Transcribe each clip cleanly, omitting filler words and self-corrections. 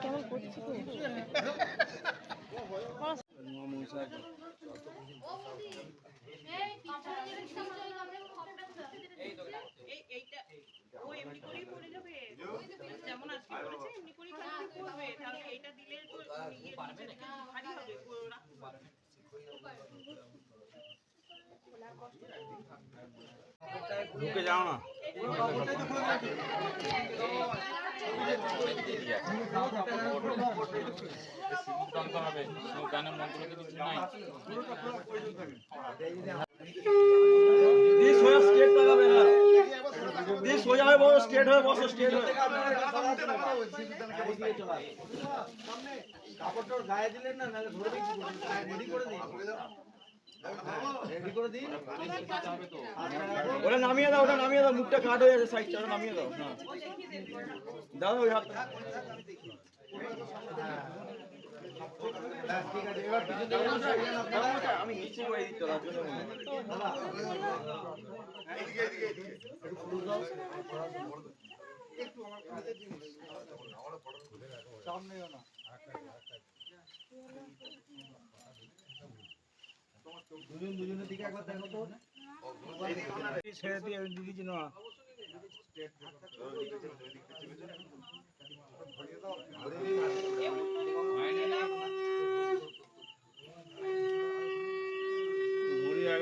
কেমন করছি যেমন আজকে করেছে এমনি করেই কালকে করবে, তাহলে এইটা দিলে তো ভারী হবে ঢুকে যাও না গানের মন্ত্র কিছু নাই সোজা স্ট্রেট লাগাবে না সোজা হয়ে বসো স্ট্রেট হয়ে বসো স্ট্রেট হয়ে কাপড়টার গায়ে দিলেন না নালে ধরে রেডি করে দিন রেডি করে দিন ওটা নামিয়ে দাও মুখটা কাট হয়ে যাচ্ছে সাইডটা ওটা নামিয়ে দাও দাও ওই হাত ঠিক আছে এবার আমি নিচে করে দিতে তার জন্য সামনে না দুজনের দিকে একবার দেখো তো ছেড়ে দিয়ে দিদি না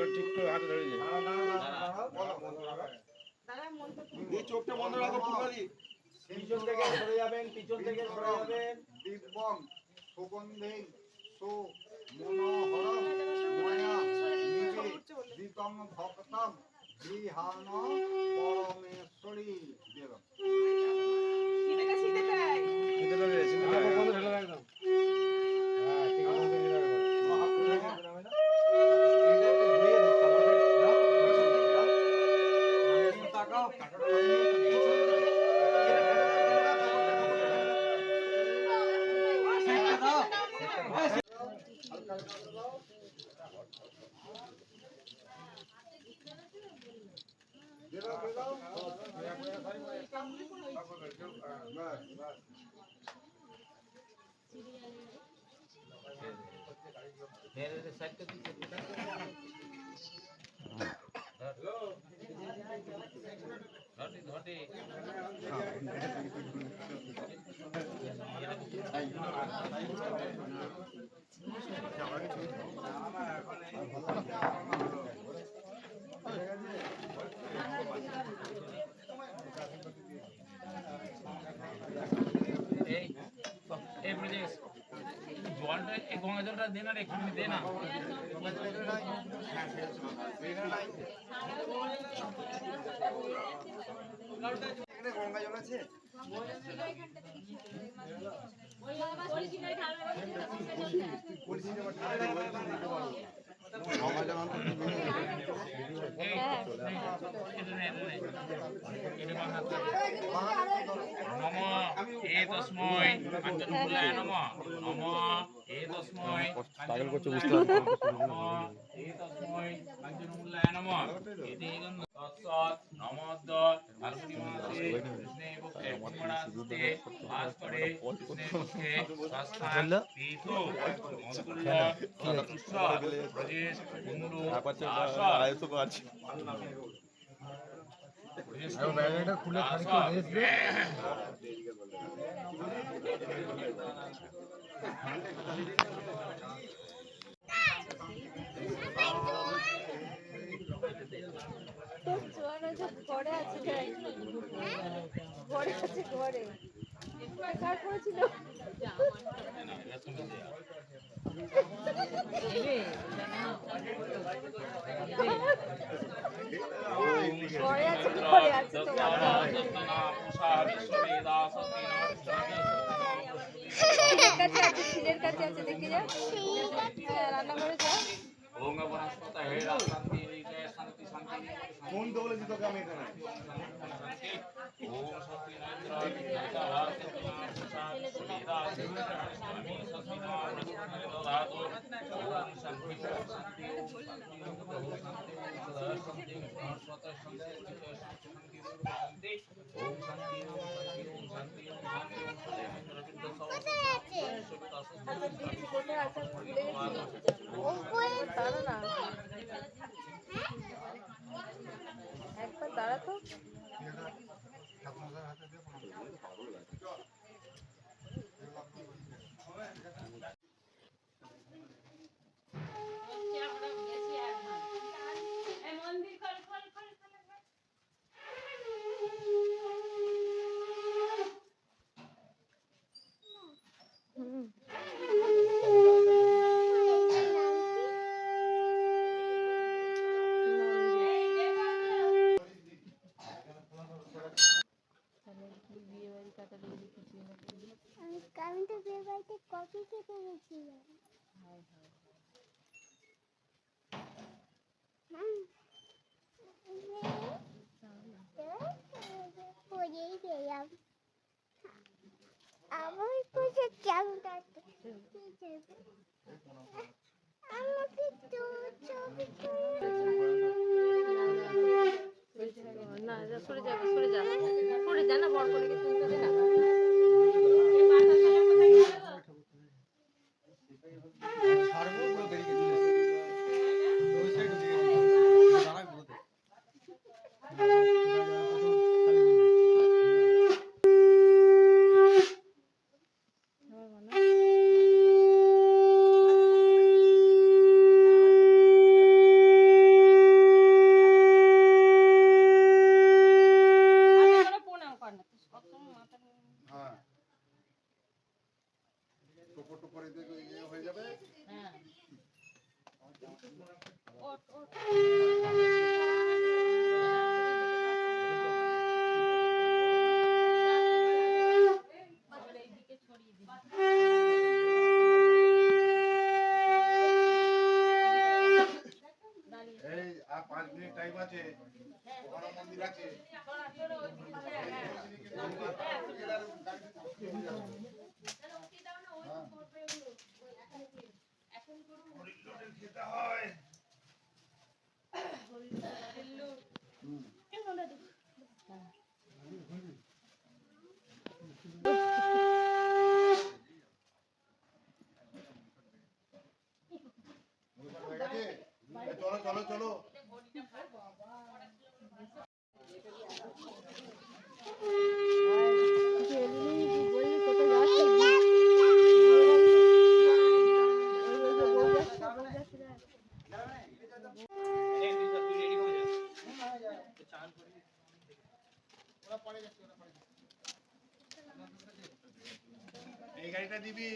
ঠিক করে হাতে ধরে চোখটা বন্ধ রাখো পিছন থেকে সরে যাবেন দিব্যং সুগন্ধে সো মনোহরম ময়া নিবে দিতম ভক্তম বিহান পরমেশ্বরী দেবম একদম জলটা গঙ্গা জলটা দে না রে একটু দে না গঙ্গা জল আছে তস্মৈ কাঞ্চনমূলায় নমঃ নমঃ তস্মৈ পাগল করতে বুঝতে পারছো তস্মৈ কাঞ্চনমূলায় নমঃ তৎসৎ নমোদ্দ ফাল্গুনী মাসে কৃষ্ণে পক্ষে পূর্ণমাসে বাস করে কৃষ্ণের পক্ষে স্থান তীর্থ মন্তুল্য পুষ্প ব্রজেশ কুণ্ডু আয়ত আছে ব্যাগটা খুলে খানিকটা রেস্ট দে ঘরে আছে ঘরে আছে ঘরে কার করেছিল ঘরে আছে তোমার কাছে আছে ছেলের কাছে আছে দেখে যা রান্না করে যা ওম বনস্পতি হে শান্তি নিতে শান্তি শান্তি কোন দৌলে দিত আমি এখানে ওম শান্তি নৈন্দ্র বিদ্যা ভারতেনা প্রসাদ সুবিধা স্বামী সসিনা প্রসন্ন দদাতু ওম শান্তি শান্তি ওম শান্তি সদা শান্তি সর্বত শান্তি শান্তি ওম শান্তি ওম শান্তি ওম শান্তি ওম শান্তি ওম শান্তি আচ্ছা দিদি কোথায় আছে আমি ভুলে গেছি। দাঁড়া না, একবার দাঁড়া তো। আমি তো বিয়ে বাড়িতে কফি খেতে গেছিলাম। পরেই গেলাম আমার পুজো চাউটা আমাকে তো ছবি না সরে যা, সরে যা, সরে যা না, বড় করে তুলতে দে না। হ্যাঁ টোপর টোপর এদিকে ইয়ে হয়ে যাবে। এই আর 5 মিনিট টাইম আছে, ওখানে মন্দির আছে। খেতে হয়। হয়ে গেছে? চলো চলো চলো। এই গাড়িটা দিবি,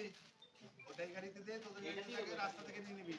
ওটাই গাড়িতে দে, তোদের গাড়িটাকে রাস্তা থেকে নিয়ে নিবি।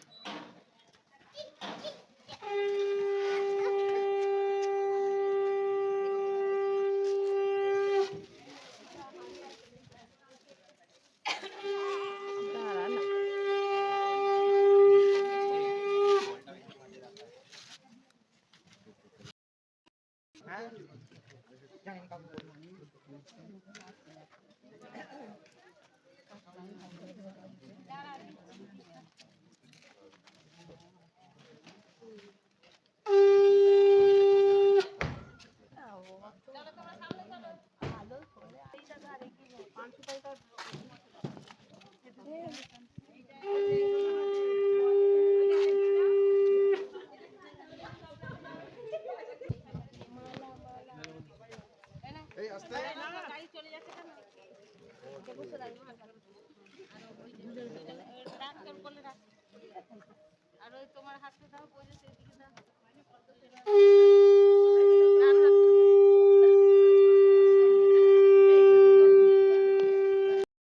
এই আস্তে আর ওই তোমার হাতে দাও, পয়সা সেদিকে দাও।